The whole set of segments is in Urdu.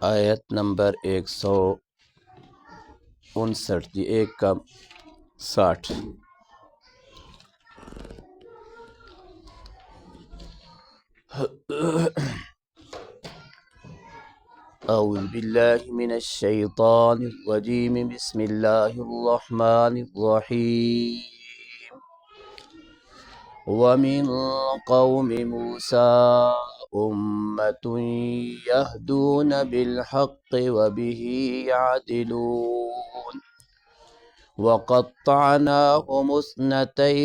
آیت نمبر 159 جی 1 کا 60۔ اعوذ باللہ من الشیطان الرجیم، بسم اللہ الرحمن الرحیم۔ وَمِن قَوْمِ مُوسَىٰ أُمَّةٌ يَهْدُونَ بِالْحَقِّ وَبِهِ يَعْدِلُونَ وَقَطَّعْنَاهُمُ 12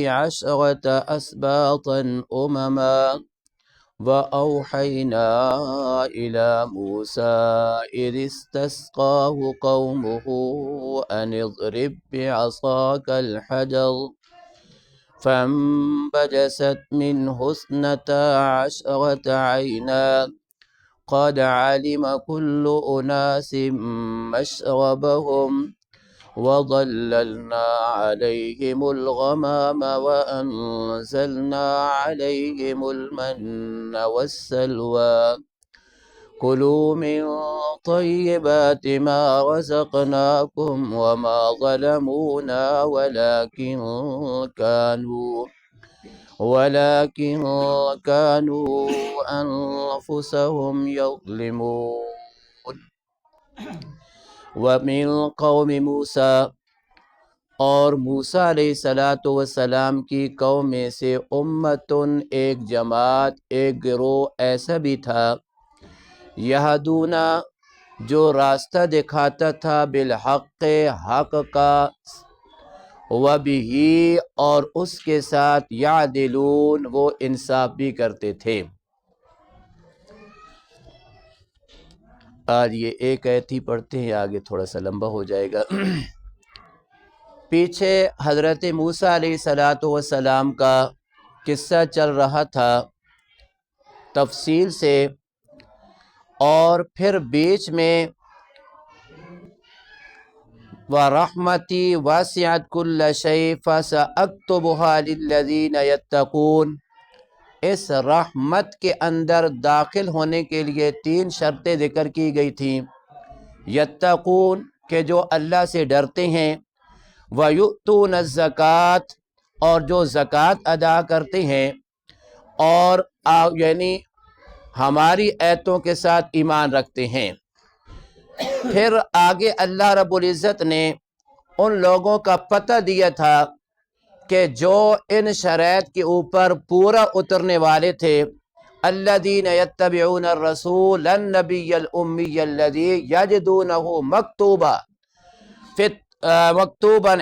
أَسْبَاطًا أُمَمًا وَأَوْحَيْنَا إِلَى مُوسَىٰ إِذِ اسْتَسْقَاهُ قَوْمُهُ أَنِ اضْرِب بِّعَصَاكَ الْحَجَرَ فانبجست منه 12 عينا قد علم كل أناس مشربهم وظللنا عليهم الغمام وأنزلنا عليهم المن والسلوى كلوا من طيبات ما رزقناكم وما ظلمونا ولكن كانوا أنفسهم يظلمون۔ ومن قوم موسیٰ، اور موسیٰ علیہ السلام کی قوم میں سے امتن ایک جماعت، ایک گروہ ایسا بھی تھا، یہدونا جو راستہ دکھاتا تھا، بالحق حق کا، وبہ اور اس کے ساتھ، یعدلون وہ انصاف بھی کرتے تھے۔ آج یہ ایک آیت ہی پڑھتے ہیں، آگے تھوڑا سا لمبا ہو جائے گا۔ پیچھے حضرت موسیٰ علیہ السلام کا قصہ چل رہا تھا تفصیل سے، اور پھر بیچ میں وَرَحْمَتِي وَاسِعَتْ كُلَّ شَيْءٍ فَسَأَكْتُبُهَا لِلَّذِينَ يَتَّقُونَ، اس رحمت کے اندر داخل ہونے کے لیے 3 شرطیں ذکر کی گئی تھیں۔ یتقون کہ جو اللہ سے ڈرتے ہیں، وَيُؤْتُونَ الزَّكَاةَ اور جو زکوٰۃ ادا کرتے ہیں، اور یعنی ہماری آیتوں کے ساتھ ایمان رکھتے ہیں۔ پھر آگے اللہ رب العزت نے ان لوگوں کا پتہ دیا تھا کہ جو ان شرائط کے اوپر پورا اترنے والے تھے، الذین یتبعون الرسول النبی الامی الذی یجدونہ مکتوبا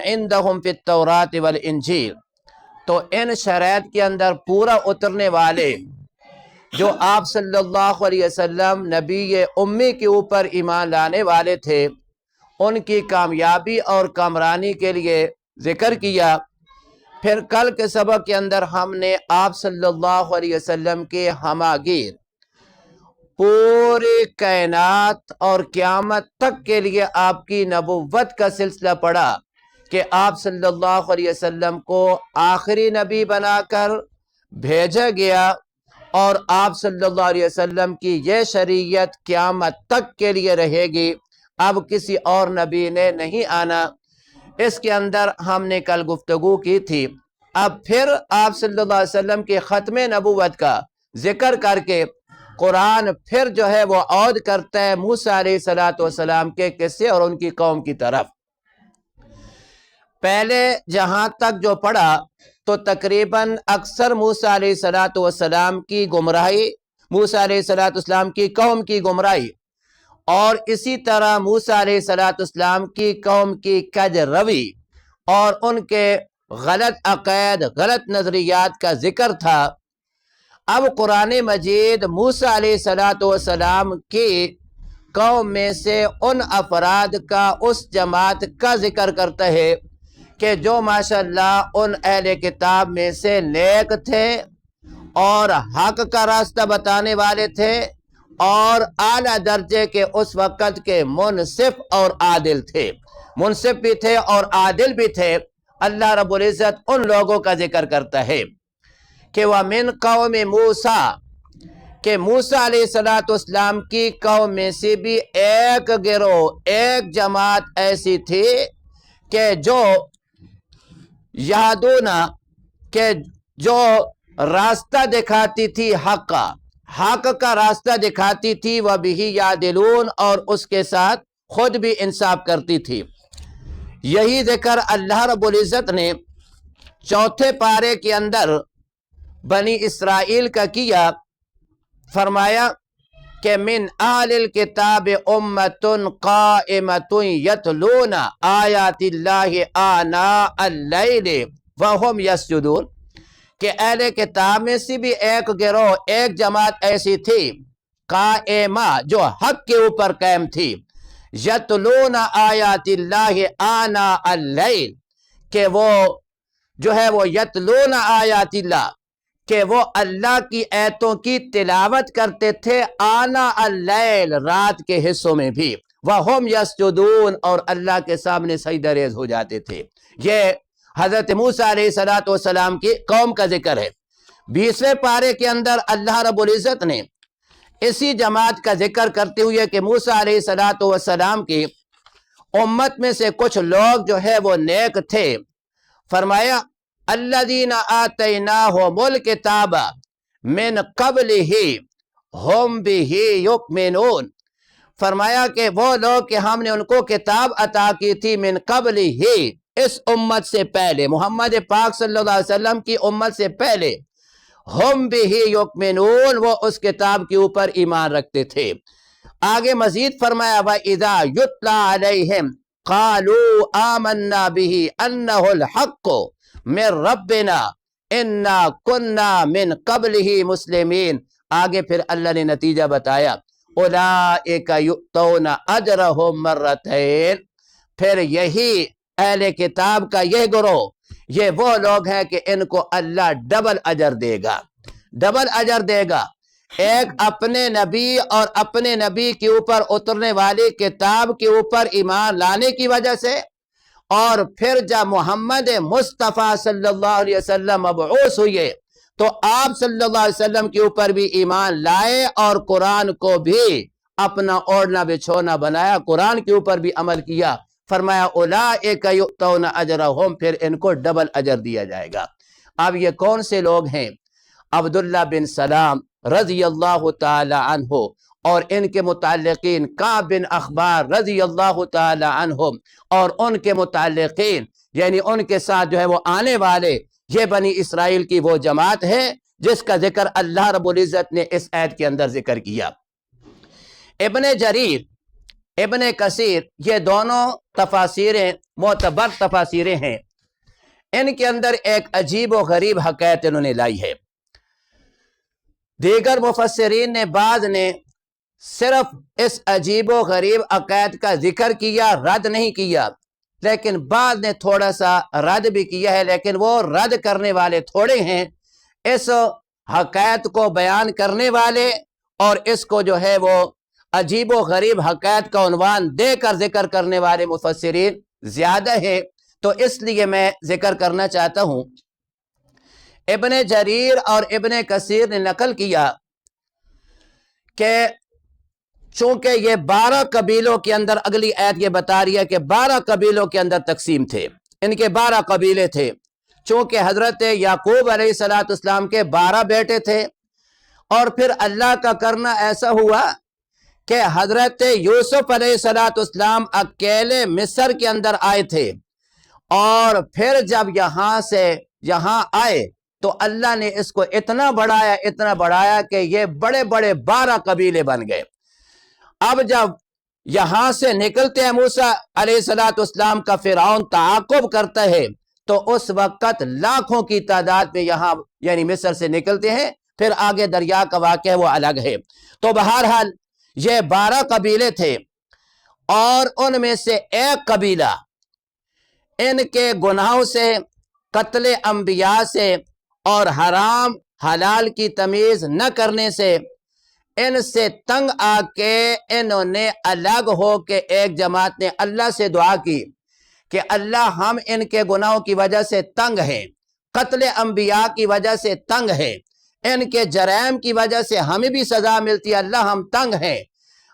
عندہم فی التوراۃ والانجیل، تو ان شرائط کے اندر پورا اترنے والے جو آپ صلی اللہ علیہ وسلم نبی امی کے اوپر ایمان لانے والے تھے، ان کی کامیابی اور کامرانی کے لیے ذکر کیا۔ پھر کل کے سبق کے اندر ہم نے آپ صلی اللہ علیہ وسلم کے ہماگیر پوری کائنات اور قیامت تک کے لیے آپ کی نبوت کا سلسلہ پڑھا کہ آپ صلی اللہ علیہ وسلم کو آخری نبی بنا کر بھیجا گیا، اور آپ صلی اللہ علیہ وسلم کی یہ شریعت قیامت تک کے لیے رہے گی، اب کسی اور نبی نے نہیں آنا۔ اس کے اندر ہم نے کل گفتگو کی تھی۔ اب پھر آپ صلی اللہ علیہ وسلم کے ختم نبوت کا ذکر کر کے قرآن پھر جو ہے وہ عود کرتا ہے موسیٰ علیہ السلام کے قصے اور ان کی قوم کی طرف۔ پہلے جہاں تک جو پڑھا تو تقریباً اکثر موسیٰ علیہ السلام کی گمراہی، موسیٰ علیہ السلام کی قوم کی گمراہی، اور اسی طرح موسیٰ علیہ السلام کی قوم کی کج روی اور ان کے غلط عقائد، غلط نظریات کا ذکر تھا۔ اب قرآن مجید موسیٰ علیہ السلام کی قوم میں سے ان افراد کا، اس جماعت کا ذکر کرتا ہے کہ جو ماشاءاللہ ان اہل کتاب میں سے نیک تھے اور حق کا راستہ بتانے والے تھے، اور اعلیٰ درجے کے اس وقت کے منصف اور عادل تھے، منصف بھی تھے اور عادل بھی تھے۔ اللہ رب العزت ان لوگوں کا ذکر کرتا ہے کہ وَمِن قَوْمِ مُوسَىٰ، کہ موسیٰ علیہ السلام کی قوم میں سے بھی ایک گروہ، ایک جماعت ایسی تھی کہ جو یہودونا، کہ جو راستہ دکھاتی تھی حق کا راستہ دکھاتی تھی، وہ بھی یعدلون، اور اس کے ساتھ خود بھی انصاف کرتی تھی۔ یہی ذکر اللہ رب العزت نے چوتھے پارے کے اندر بنی اسرائیل کا کیا، فرمایا کہ من اہل الکتاب امۃ قائمۃ یتلون آیات اللہ آناء اللیل وہم یسجدون، کہ اہل کتاب میں سے بھی ایک گروہ، ایک جماعت ایسی تھی قائمہ، جو حق کے اوپر قائم تھی، یتلون آیات اللہ آناء اللیل، کہ وہ جو ہے وہ یتلون آیات اللہ، کہ وہ اللہ کی آیتوں کی تلاوت کرتے تھے آناء اللیل، رات کے حصوں میں بھی، وہم یسجدون، اور اللہ کے سامنے سجدہ ریز ہو جاتے تھے۔ یہ حضرت موسیٰ علیہ السلام کی قوم کا ذکر ہے۔ 20ویں پارے کے اندر اللہ رب العزت نے اسی جماعت کا ذکر کرتے ہوئے کہ موسیٰ علیہ السلام کی امت میں سے کچھ لوگ جو ہے وہ نیک تھے، فرمایا الذین آتیناہم الکتاب من قبلہ ہم بہ یؤمنون، فرمایا کہ وہ لوگ کہ ہم نے ان کو کتاب عطا کی تھی من قبل ہی، اس امت سے پہلے، محمد پاک صلی اللہ علیہ وسلم کی امت سے پہلے، ہم بہ یؤمنون، وہ اس کتاب کے اوپر ایمان رکھتے تھے۔ آگے مزید فرمایا وَإِذَا يُتْلَى عَلَيْهِمْ قَالُوا آمَنَّا بِهِ أَنَّهُ الْحَقُّ مِنْ رَبِّنَا إِنَّا كُنَّا مِنْ قَبْلِهِ مُسْلِمِينَ۔ آگے پھر اللہ نے نتیجہ بتایا اولئک یؤتون اجرہم مرتین، پھر یہی اہل کتاب کا یہ گروہ، یہ وہ لوگ ہیں کہ ان کو اللہ ڈبل اجر دے گا، ڈبل اجر دے گا۔ ایک اپنے نبی اور اپنے نبی کے اوپر اترنے والی کتاب کے اوپر ایمان لانے کی وجہ سے، اور پھر جب محمد مصطفیٰ صلی اللہ علیہ وسلم مبعوث ہوئے تو آپ صلی اللہ علیہ وسلم کے اوپر بھی ایمان لائے، اور قرآن کو بھی اپنا اوڑھنا بچھونا بنایا، قرآن کے اوپر بھی عمل کیا۔ فرمایا اولئک یؤتون اجرہم، پھر ان کو ڈبل اجر دیا جائے گا۔ اب یہ کون سے لوگ ہیں؟ عبداللہ بن سلام رضی اللہ تعالی عنہ اور ان کے متعلقین، کعب بن اخبار رضی اللہ تعالی عنہم اور ان کے متعلقین، یعنی ان کے ساتھ جو ہے وہ آنے والے، یہ بنی اسرائیل کی وہ جماعت ہے جس کا ذکر اللہ رب العزت نے اس آیت کے اندر ذکر کیا۔ ابن جریر، ابن کثیر، یہ دونوں تفاسیریں معتبر تفاسیریں ہیں۔ ان کے اندر ایک عجیب و غریب حقیقت انہوں نے لائی ہے۔ دیگر مفسرین نے، بعض نے صرف اس عجیب و غریب عقائد کا ذکر کیا، رد نہیں کیا، لیکن بعض نے تھوڑا سا رد بھی کیا ہے، لیکن وہ رد کرنے والے تھوڑے ہیں۔ اس حقائد کو بیان کرنے والے اور اس کو جو ہے وہ عجیب و غریب حقائد کا عنوان دے کر ذکر کرنے والے مفسرین زیادہ ہیں، تو اس لیے میں ذکر کرنا چاہتا ہوں۔ ابن جریر اور ابن کثیر نے نقل کیا کہ چونکہ یہ 12 قبیلوں کے اندر، اگلی آیت یہ بتا رہی ہے کہ 12 قبیلوں کے اندر تقسیم تھے، ان کے 12 قبیلے تھے۔ چونکہ حضرت یعقوب علیہ السلام کے 12 بیٹے تھے، اور پھر اللہ کا کرنا ایسا ہوا کہ حضرت یوسف علیہ السلام اکیلے مصر کے اندر آئے تھے، اور پھر جب یہاں سے یہاں آئے تو اللہ نے اس کو اتنا بڑھایا کہ یہ بڑے بڑے 12 قبیلے بن گئے۔ اب جب یہاں سے نکلتے ہیں موسیٰ علیہ السلام کا فرعون تعاقب کرتا ہے، تو اس وقت لاکھوں کی تعداد میں یہاں یعنی مصر سے نکلتے ہیں، پھر آگے دریا کا واقعہ وہ الگ ہے۔ تو بہرحال یہ 12 قبیلے تھے، اور ان میں سے ایک قبیلہ ان کے گناہوں سے، قتل انبیاء سے اور حرام حلال کی تمیز نہ کرنے سے، ان سے تنگ آ کے انہوں نے الگ ہو کے ایک جماعت نے اللہ سے دعا کی کہ اللہ ہم ان کے گناہوں کی وجہ سے تنگ ہیں، قتل انبیاء کی وجہ سے تنگ ہیں، ان کے جرائم کی وجہ سے ہمیں بھی سزا ملتی ہے، اللہ ہم تنگ ہیں،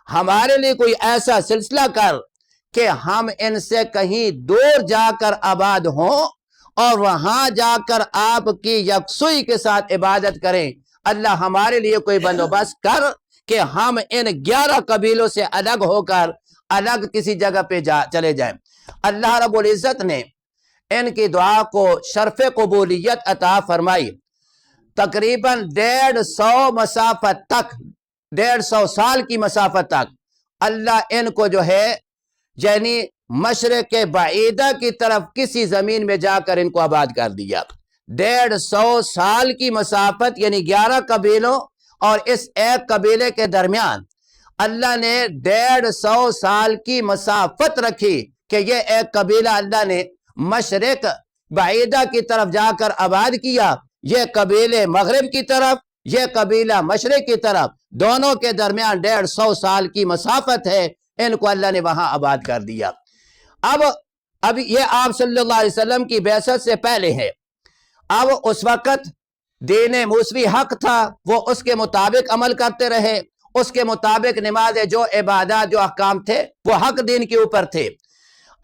ہمارے لیے کوئی ایسا سلسلہ کر کہ ہم ان سے کہیں دور جا کر آباد ہوں اور وہاں جا کر آپ کی یکسوئی کے ساتھ عبادت کریں۔ اللہ ہمارے لیے کوئی بندوبست کر کہ ہم ان 11 قبیلوں سے الگ ہو کر الگ کسی جگہ پہ چلے جائیں۔ اللہ رب العزت نے ان کی دعا کو شرف قبولیت عطا فرمائی۔ تقریباً 150 مسافت تک، 150 سال کی مسافت تک اللہ ان کو جو ہے یعنی مشرق بعیدہ کی طرف کسی زمین میں جا کر ان کو آباد کر دیا۔ 150 سال کی مسافت یعنی 11 قبیلوں اور اس ایک قبیلے کے درمیان اللہ نے 150 سال کی مسافت رکھی کہ یہ ایک قبیلہ اللہ نے مشرق بعیدہ کی طرف جا کر آباد کیا، یہ قبیلے مغرب کی طرف، یہ قبیلہ مشرق کی طرف، دونوں کے درمیان 150 سال کی مسافت ہے، ان کو اللہ نے وہاں آباد کر دیا۔ اب یہ آپ صلی اللہ علیہ وسلم کی بعثت سے پہلے ہے۔ اب اس وقت دین موسوی حق تھا، وہ اس کے مطابق عمل کرتے رہے، اس کے مطابق نماز جو عبادات جو احکام تھے وہ حق دین کے اوپر تھے۔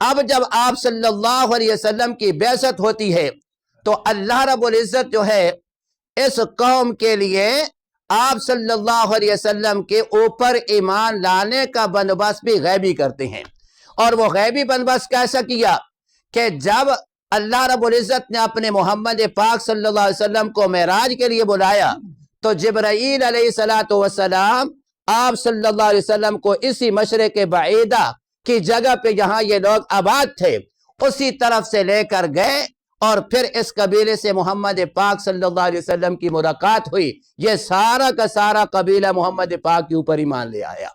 اب جب آپ صلی اللہ علیہ وسلم کی بعثت ہوتی ہے تو اللہ رب العزت جو ہے اس قوم کے لیے آپ صلی اللہ علیہ وسلم کے اوپر ایمان لانے کا بندوبست بھی غیبی کرتے ہیں۔ اور وہ غیبی بندوبست کیسا کیا کہ جب اللہ رب العزت نے اپنے محمد پاک صلی اللہ علیہ وسلم کو معراج کے لیے بلایا تو جبرائیل علیہ السلام آپ صلی اللہ علیہ وسلم کو اسی مشرق بعیدہ کی جگہ پہ جہاں یہ لوگ آباد تھے اسی طرف سے لے کر گئے، اور پھر اس قبیلے سے محمد پاک صلی اللہ علیہ وسلم کی ملاقات ہوئی۔ یہ سارا کا سارا قبیلہ محمد پاک کے اوپر ایمان لے آیا،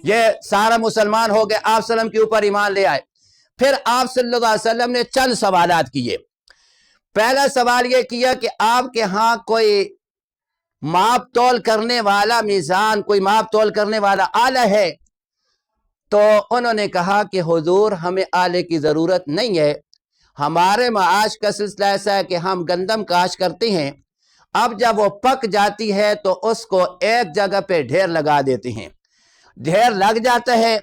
یہ سارا مسلمان ہو گئے، آپ صلی اللہ علیہ وسلم کے اوپر ایمان لے آئے۔ پھر آپ صلی اللہ علیہ وسلم نے چند سوالات کیے۔ پہلا سوال یہ کیا کہ آپ کے ہاں کوئی ماپ تول کرنے والا میزان، کوئی ماپ تول کرنے والا آلہ ہے؟ تو انہوں نے کہا کہ حضور ہمیں آلے کی ضرورت نہیں ہے، ہمارے معاش کا سلسلہ ایسا ہے کہ ہم گندم کاشت کرتے ہیں، اب جب وہ پک جاتی ہے تو اس کو ایک جگہ پہ ڈھیر لگا دیتے ہیں، ڈھیر لگ جاتا ہے،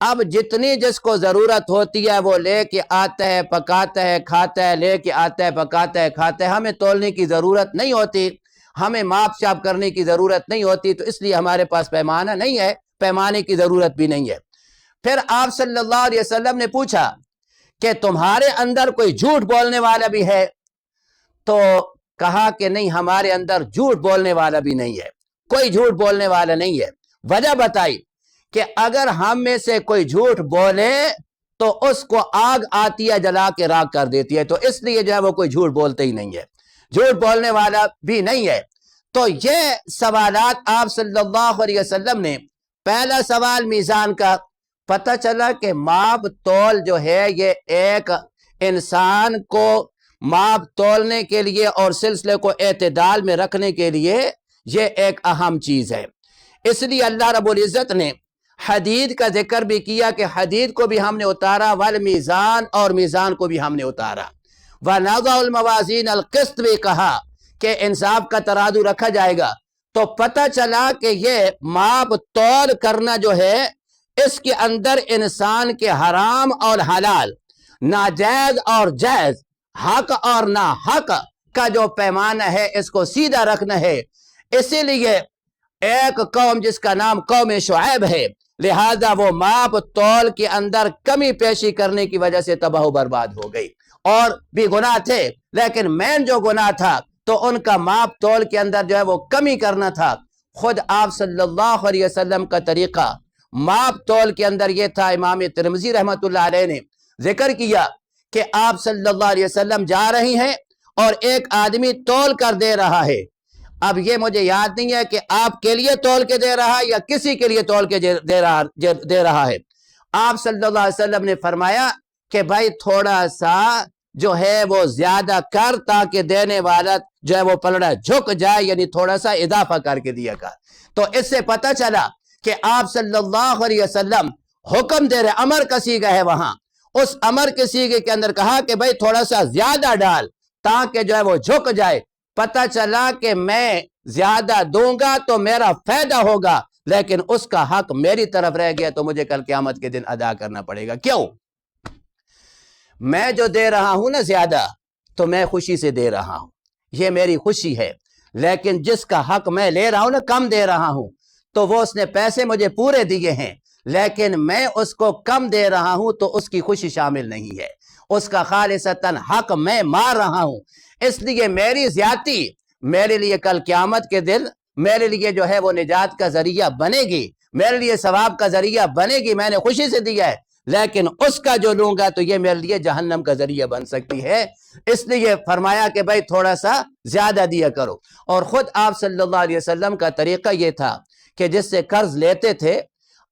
اب جتنی جس کو ضرورت ہوتی ہے وہ لے کے آتا ہے، پکاتا ہے، کھاتا ہے، لے کے آتا ہے، پکاتا ہے، کھاتا ہے، ہمیں تولنے کی ضرورت نہیں ہوتی، ہمیں ماپ چاپ کرنے کی ضرورت نہیں ہوتی، تو اس لیے ہمارے پاس پیمانہ نہیں ہے، پیمانے کی ضرورت بھی نہیں ہے۔ پھر آپ صلی اللہ علیہ وسلم نے پوچھا کہ تمہارے اندر کوئی جھوٹ بولنے والا بھی ہے؟ تو کہا کہ نہیں، ہمارے اندر جھوٹ بولنے والا بھی نہیں ہے، کوئی جھوٹ بولنے والا نہیں ہے۔ وجہ بتائی کہ اگر ہم میں سے کوئی جھوٹ بولے تو اس کو آگ آتی ہے جلا کے راکھ کر دیتی ہے، تو اس لیے جو ہے وہ کوئی جھوٹ بولتے ہی نہیں ہے، جھوٹ بولنے والا بھی نہیں ہے۔ تو یہ سوالات آپ صلی اللہ علیہ وسلم نے، پہلا سوال میزان کا، پتہ چلا کہ ماپ تول جو ہے یہ ایک انسان کو ماپ تولنے کے لیے اور سلسلے کو اعتدال میں رکھنے کے لیے یہ ایک اہم چیز ہے۔ اس لیے اللہ رب العزت نے حدید کا ذکر بھی کیا کہ حدید کو بھی ہم نے اتارا، والمیزان، اور میزان کو بھی ہم نے اتارا، وَنَضَعُ الْمَوَازِينَ الْقِسْطَ بھی کہا کہ انصاف کا ترازو رکھا جائے گا۔ تو پتہ چلا کہ یہ ماپ تول کرنا جو ہے اس کے اندر انسان کے حرام اور حلال، ناجائز اور جائز، حق اور ناحق کا جو پیمانہ ہے اس کو سیدھا رکھنا ہے۔ اسی لیے ایک قوم جس کا نام قوم شعیب ہے، لہذا وہ ماپ تول کے اندر کمی پیشی کرنے کی وجہ سے تباہ و برباد ہو گئی، اور بھی گناہ تھے لیکن مین جو گناہ تھا تو ان کا ماپ تول کے اندر جو ہے وہ کمی کرنا تھا۔ خود آپ صلی اللہ علیہ وسلم کا طریقہ ماپ تول کے اندر یہ تھا۔ امام ترمذی رحمۃ اللہ علیہ نے ذکر کیا کہ آپ صلی اللہ علیہ وسلم جا رہی ہیں اور ایک آدمی تول کر دے رہا ہے، اب یہ مجھے یاد نہیں ہے کہ آپ کے لیے تول کے دے رہا ہے یا کسی کے لیے تول کے دے رہا ہے۔ آپ صلی اللہ علیہ وسلم نے فرمایا کہ بھائی تھوڑا سا جو ہے وہ زیادہ کر تاکہ دینے والا جو ہے وہ پلڑا جھک جائے، یعنی تھوڑا سا اضافہ کر کے دیا کر۔ تو اس سے پتہ چلا کہ آپ صلی اللہ علیہ وسلم حکم دے رہے، امر کا صیغہ ہے وہاں، اس امر کے صیغے کے اندر کہا کہ بھائی تھوڑا سا زیادہ ڈال تاکہ جو ہے وہ جھک جائے۔ پتہ چلا کہ میں زیادہ دوں گا تو میرا فائدہ ہوگا، لیکن اس کا حق میری طرف رہ گیا تو مجھے کل قیامت کے دن ادا کرنا پڑے گا۔ کیوں؟ میں جو دے رہا ہوں نا زیادہ، تو میں خوشی سے دے رہا ہوں، یہ میری خوشی ہے، لیکن جس کا حق میں لے رہا ہوں نا، کم دے رہا ہوں، تو وہ اس نے پیسے مجھے پورے دیے ہیں، لیکن میں اس کو کم دے رہا ہوں تو اس کی خوشی شامل نہیں ہے، اس کا خالصتاً حق میں مار رہا ہوں۔ اس لیے میری زیادتی میرے لیے کل قیامت کے دن میرے لیے جو ہے وہ نجات کا ذریعہ بنے گی، میرے لیے ثواب کا ذریعہ بنے گی، میں نے خوشی سے دیا ہے، لیکن اس کا جو لوں گا تو یہ میرے لیے جہنم کا ذریعہ بن سکتی ہے۔ اس لیے فرمایا کہ بھائی تھوڑا سا زیادہ دیا کرو۔ اور خود آپ صلی اللہ علیہ وسلم کا طریقہ یہ تھا کہ جس سے قرض لیتے تھے،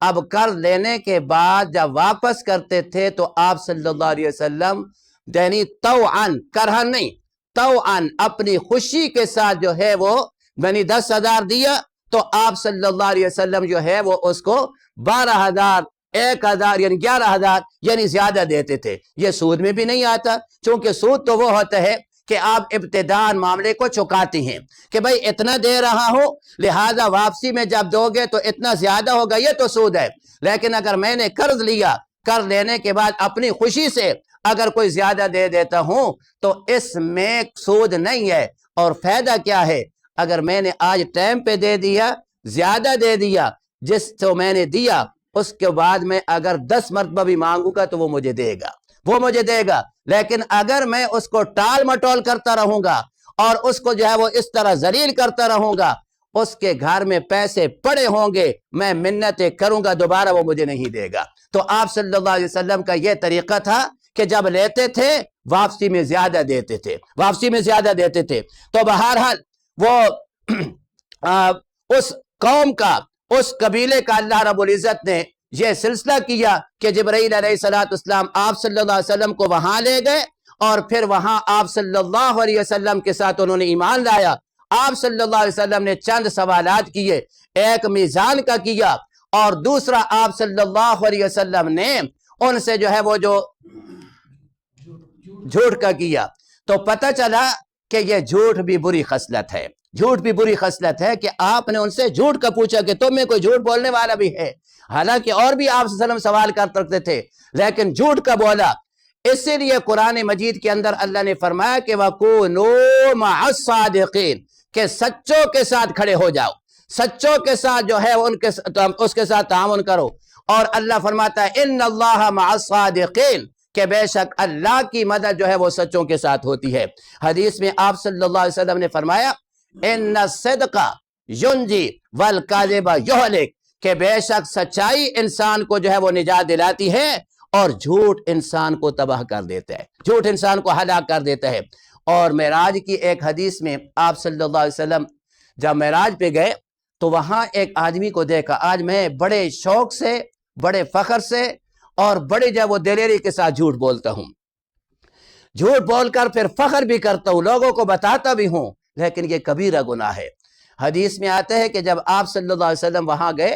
اب قرض لینے کے بعد جب واپس کرتے تھے تو آپ صلی اللہ علیہ وسلم یعنی طوعاً، کرہن نہیں، طوعاً اپنی خوشی کے ساتھ جو ہے وہ یعنی 10,000 دیا تو آپ صلی اللہ علیہ وسلم جو ہے وہ اس کو 12,000 1,000 یعنی 11,000 یعنی زیادہ دیتے تھے۔ یہ سود میں بھی نہیں آتا، چونکہ سود تو وہ ہوتا ہے کہ آپ ابتداءً معاملے کو چکاتی ہیں کہ بھئی اتنا دے رہا ہوں لہذا واپسی میں جب دو گے تو اتنا زیادہ ہوگا، یہ تو سود ہے۔ لیکن اگر میں نے قرض لیا، قرض لینے کے بعد اپنی خوشی سے اگر کوئی زیادہ دے دیتا ہوں تو اس میں سود نہیں ہے۔ اور فائدہ کیا ہے؟ اگر میں نے آج ٹائم پہ دے دیا، زیادہ دے دیا، جس کو میں نے دیا اس کے بعد میں اگر 10 مرتبہ بھی مانگوں گا تو وہ مجھے دے گا، وہ مجھے دے گا۔ لیکن اگر میں اس کو ٹال مٹول کرتا رہوں گا اور اس کو جو ہے وہ اس طرح ذلیل کرتا رہوں گا، اس کے گھر میں پیسے پڑے ہوں گے، میں منتیں کروں گا، دوبارہ وہ مجھے نہیں دے گا۔ تو آپ صلی اللہ علیہ وسلم کا یہ طریقہ تھا کہ جب لیتے تھے واپسی میں زیادہ دیتے تھے، واپسی میں زیادہ دیتے تھے۔ تو بہرحال وہ اس قوم کا، اس قبیلے کا اللہ رب العزت نے یہ سلسلہ کیا کہ جبرائیل علیہ السلام آپ صلی اللہ علیہ وسلم کو وہاں لے گئے اور پھر وہاں آپ صلی اللہ علیہ وسلم کے ساتھ انہوں نے ایمان لایا۔ آپ صلی اللہ علیہ وسلم نے چند سوالات کیے، ایک میزان کا کیا اور دوسرا آپ صلی اللہ علیہ وسلم نے ان سے جو ہے وہ جو جھوٹ کا کیا۔ تو پتہ چلا کہ یہ جھوٹ بھی بری خصلت ہے، جھوٹ بھی بری خصلت ہے کہ آپ نے ان سے جھوٹ کا پوچھا کہ تم میں کوئی جھوٹ بولنے والا بھی ہے، حالانکہ اور بھی آپ صلی اللہ علیہ وسلم سوال کر سکتے تھے لیکن جھوٹ کا بولا۔ اسی لیے قرآن مجید کے اندر اللہ نے فرمایا کہ وَكُونُوا مَعَ الصَّادِقِينَ کہ سچوں کے ساتھ کھڑے ہو جاؤ، سچوں کے ساتھ جو ہے اس کے ساتھ تعاون کرو۔ اور اللہ فرماتا ہے اِنَّ اللَّهَ مَعَ الصَّادِقِينَ کہ بے شک اللہ کی مدد جو ہے وہ سچوں کے ساتھ ہوتی ہے۔ حدیث میں آپ صلی اللہ علیہ وسلم نے فرمایا اِنَّ الصِّدْقَ يُنْجِي وَالْكَذِبَ يُهْلِكُ کہ بے شک سچائی انسان کو جو ہے وہ نجات دلاتی ہے اور جھوٹ انسان کو تباہ کر دیتا ہے، جھوٹ انسان کو ہلاک کر دیتا ہے۔ اور معراج کی ایک حدیث میں آپ صلی اللہ علیہ وسلم جب معراج پہ گئے تو وہاں ایک آدمی کو دیکھا۔ آج میں بڑے شوق سے، بڑے فخر سے اور بڑے جو وہ دلیری کے ساتھ جھوٹ بولتا ہوں، جھوٹ بول کر پھر فخر بھی کرتا ہوں، لوگوں کو بتاتا بھی ہوں، لیکن یہ کبیرہ گناہ ہے۔ حدیث میں آتا ہے کہ جب آپ صلی اللہ علیہ وسلم وہاں گئے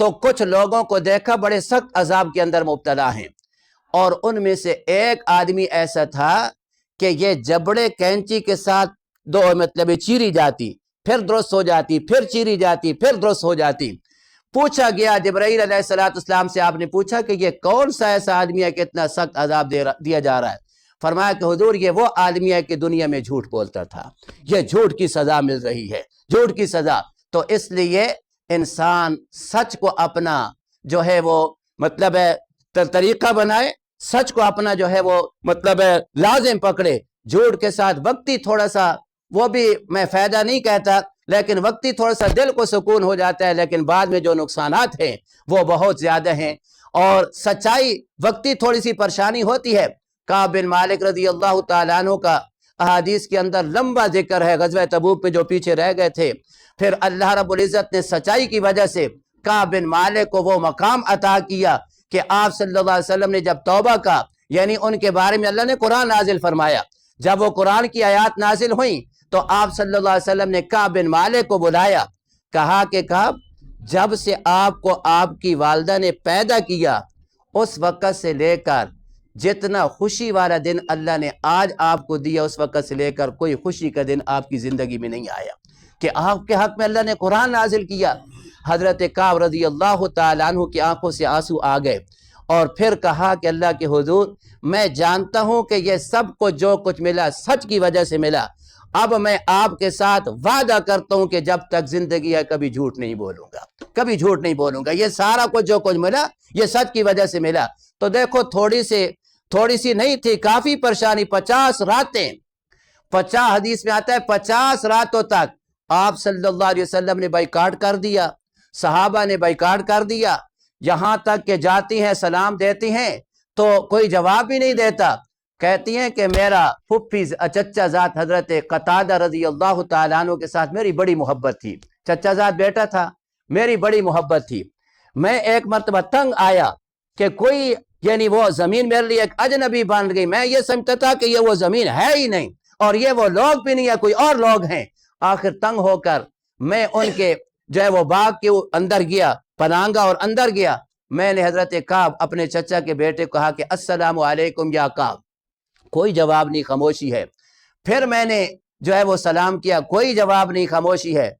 تو کچھ لوگوں کو دیکھا بڑے سخت عذاب کے اندر مبتلا ہیں، اور ان میں سے ایک آدمی ایسا تھا کہ یہ جبڑے کینچی کے ساتھ دو مطلب چیری جاتی، پھر درست ہو جاتی، پھر چیری جاتی، پھر درست ہو جاتی۔ پوچھا گیا جبرائیل علیہ السلام سے، آپ نے پوچھا کہ یہ کون سا ایسا آدمی ہے کہ اتنا سخت عذاب دیا جا رہا ہے؟ فرمایا کہ حضور یہ وہ آدمی ہے کہ دنیا میں جھوٹ بولتا تھا، یہ جھوٹ کی سزا مل رہی ہے، جھوٹ کی سزا۔ تو اس لیے انسان سچ کو اپنا جو ہے وہ مطلب طریقہ بنائے، سچ کو اپنا جو ہے وہ مطلب لازم پکڑے، جھوٹ کے ساتھ وقتی تھوڑا سا، وہ بھی میں فائدہ نہیں کہتا، لیکن وقتی تھوڑا سا دل کو سکون ہو جاتا ہے، لیکن بعد میں جو نقصانات ہیں وہ بہت زیادہ ہیں۔ اور سچائی وقتی تھوڑی سی پریشانی ہوتی ہے۔ کعب بن مالک رضی اللہ تعالیٰ عنہ کا احادیث کے اندر لمبا ذکر ہے، غزوہ تبوک میں جو پیچھے رہ گئے تھے، پھر اللہ رب العزت نے سچائی کی وجہ سے کعب بن مالک کو وہ مقام عطا کیا کہ آپ صلی اللہ علیہ وسلم نے جب توبہ کا، یعنی ان کے بارے میں اللہ نے قرآن نازل فرمایا، جب وہ قرآن کی آیات نازل ہوئیں تو آپ صلی اللہ علیہ وسلم نے کعب بن مالک کو بلایا، کہا کہ کعب جب سے آپ کو آپ کی والدہ نے پیدا کیا اس وقت سے لے کر جتنا خوشی والا دن اللہ نے آج آپ کو دیا، اس وقت سے لے کر کوئی خوشی کا دن آپ کی زندگی میں نہیں آیا۔ کہ آپ کے حق میں اللہ نے قرآن نازل کیا۔ حضرت کعب رضی اللہ تعالیٰ عنہ کی آنکھوں سے آنسو آ گئے، اور پھر کہا کہ اللہ کے حضور میں جانتا ہوں کہ یہ سب کو جو کچھ ملا سچ کی وجہ سے ملا، اب میں آپ کے ساتھ وعدہ کرتا ہوں کہ جب تک زندگی ہے کبھی جھوٹ نہیں بولوں گا، کبھی جھوٹ نہیں بولوں گا، یہ سارا کچھ جو کچھ ملا یہ سچ کی وجہ سے ملا۔ تو دیکھو تھوڑی سی نہیں تھی، کافی پریشانی، 50 راتیں، 50 حدیث میں آتا ہے 50 راتوں تک آپ صلی اللہ علیہ وسلم نے بائیکاٹ کر دیا، صحابہ نے بائیکاٹ کر دیا، یہاں تک کہ جاتی ہیں سلام دیتی ہیں تو کوئی جواب بھی نہیں دیتا۔ کہتی ہیں کہ میرا پھپھی چچا زاد حضرت قتادہ رضی اللہ تعالیٰ عنہ کے ساتھ میری بڑی محبت تھی، چچا زاد بیٹا تھا، میری بڑی محبت تھی، میں ایک مرتبہ تنگ آیا کہ کوئی یعنی وہ زمین میرے لیے ایک اجنبی بن گئی، میں یہ سمجھتا تھا کہ یہ وہ زمین ہے ہی نہیں اور یہ وہ لوگ بھی نہیں ہے، کوئی اور لوگ ہیں۔ آخر تنگ ہو کر میں ان کے جو ہے وہ باغ کے اندر گیا، پنانگا اور اندر گیا، میں نے حضرت کعب اپنے چچا کے بیٹے کو کہا کہ السلام علیکم یا کعب، کوئی جواب نہیں، خاموشی ہے۔ پھر میں نے جو ہے وہ سلام کیا، کوئی جواب نہیں، خاموشی ہے۔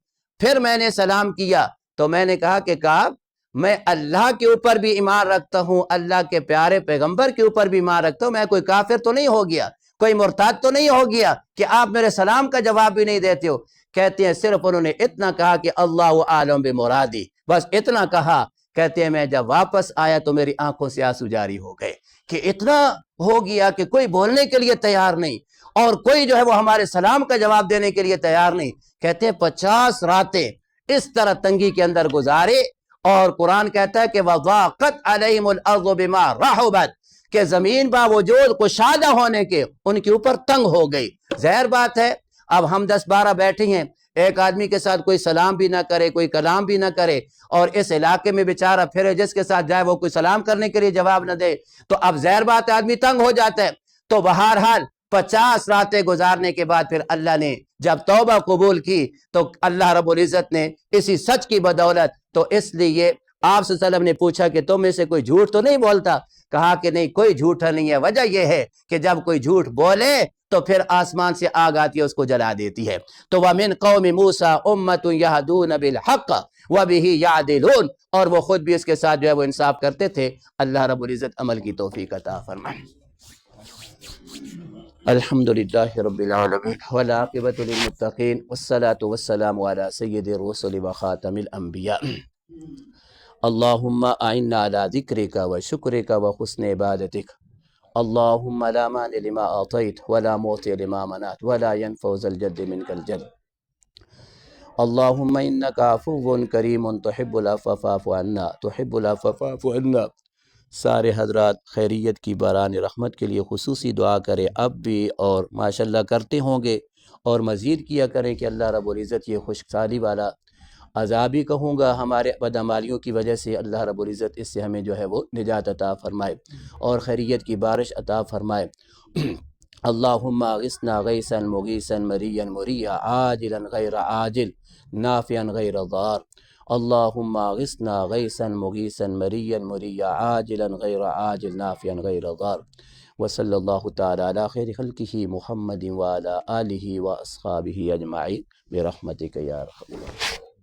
پھر میں نے سلام کیا تو میں نے کہا کہ کعب میں اللہ کے اوپر بھی ایمان رکھتا ہوں، اللہ کے پیارے پیغمبر کے اوپر بھی ایمان رکھتا ہوں، میں کوئی کافر تو نہیں ہو گیا، کوئی مرتد تو نہیں ہو گیا کہ آپ میرے سلام کا جواب بھی نہیں دیتے ہو۔ کہتے ہیں صرف انہوں نے اتنا کہا کہ اللہ عالم بمرادی، بس اتنا کہا۔ کہتے ہیں میں جب واپس آیا تو میری آنکھوں سے آنسو جاری ہو گئے کہ اتنا ہو گیا کہ کوئی بولنے کے لیے تیار نہیں اور کوئی جو ہے وہ ہمارے سلام کا جواب دینے کے لیے تیار نہیں۔ کہتے ہیں 50 راتیں اس طرح تنگی کے اندر گزارے، اور قرآن کہتا ہے کہ وَضَاقَتْ عَلَيْهِمُ الْأَرْضُ بِمَا رَحُبَتْ، کہ زمین باوجود کشادہ ہونے کے ان کے اوپر تنگ ہو گئی۔ ظاہر بات ہے اب ہم 10-12 بیٹھے ہیں، ایک آدمی کے ساتھ کوئی سلام بھی نہ کرے، کوئی کلام بھی نہ کرے، اور اس علاقے میں بیچارہ پھرے جس کے ساتھ جائے وہ کوئی سلام کرنے کے لیے جواب نہ دے، تو اب ظاہر بات ہے آدمی تنگ ہو جاتا ہے۔ تو بہرحال 50 راتیں گزارنے کے بعد پھر اللہ نے جب توبہ قبول کی تو اللہ رب العزت نے اسی سچ کی بدولت، تو اس لیے آپ صلی اللہ علیہ وسلم نے پوچھا کہ تم میں سے کوئی جھوٹ تو نہیں بولتا؟ کہا کہ نہیں، کوئی جھوٹا نہیں ہے۔ وجہ یہ ہے کہ جب کوئی جھوٹ بولے تو پھر آسمان سے آگ آتی ہے، اس کو جلا دیتی ہے۔ تو وَمِن قَوْمِ مُوسَىٰ أُمَّةٌ يَهْدُونَ بِالْحَقِّ وَبِهِ يَعْدِلُونَ، اور وہ خود بھی اس کے ساتھ جو ہے وہ انصاف کرتے تھے۔ اللہ رب العزت عمل کی توفیق عطا فرمائے۔ الحمدللہ رب العالمین والعاقبۃ للمتقین والصلاة والسلام علی سید الرسل وخاتم الانبیاء۔ اللہم اعنا علی ذکرک وشکرک وحسن عبادتک، اللہم لا مانع لما اعطیت ولا معطی لما منعت ولا ينفع ذا الجد منک الجد، اللہم انک عفو کریم تحب العفو فاعف عنا تحب العفو فاعف عنا۔ سارے حضرات خیریت کی باران رحمت کے لیے خصوصی دعا کریں، اب بھی اور ماشاءاللہ کرتے ہوں گے، اور مزید کیا کریں کہ اللہ رب العزت یہ خشکسالی والا عذابی کہوں گا ہمارے بدعمالیوں کی وجہ سے، اللہ رب العزت اس سے ہمیں جو ہے وہ نجات عطا فرمائے اور خیریت کی بارش عطا فرمائے۔ اللہم اغثنا غیثا مغیثا مریا مریا عاجلا غیر عاجل نافعا غیر ضار، اللہم اغثنا غیثا مغیثا مریا مریا عاجلا غیر عاجل نافعا غیر ضار، وصلی اللہ تعالی علی خیر خلقہ محمد وعلی آلہ واصحابہ اجمعین برحمتک یا ارحم الراحمین۔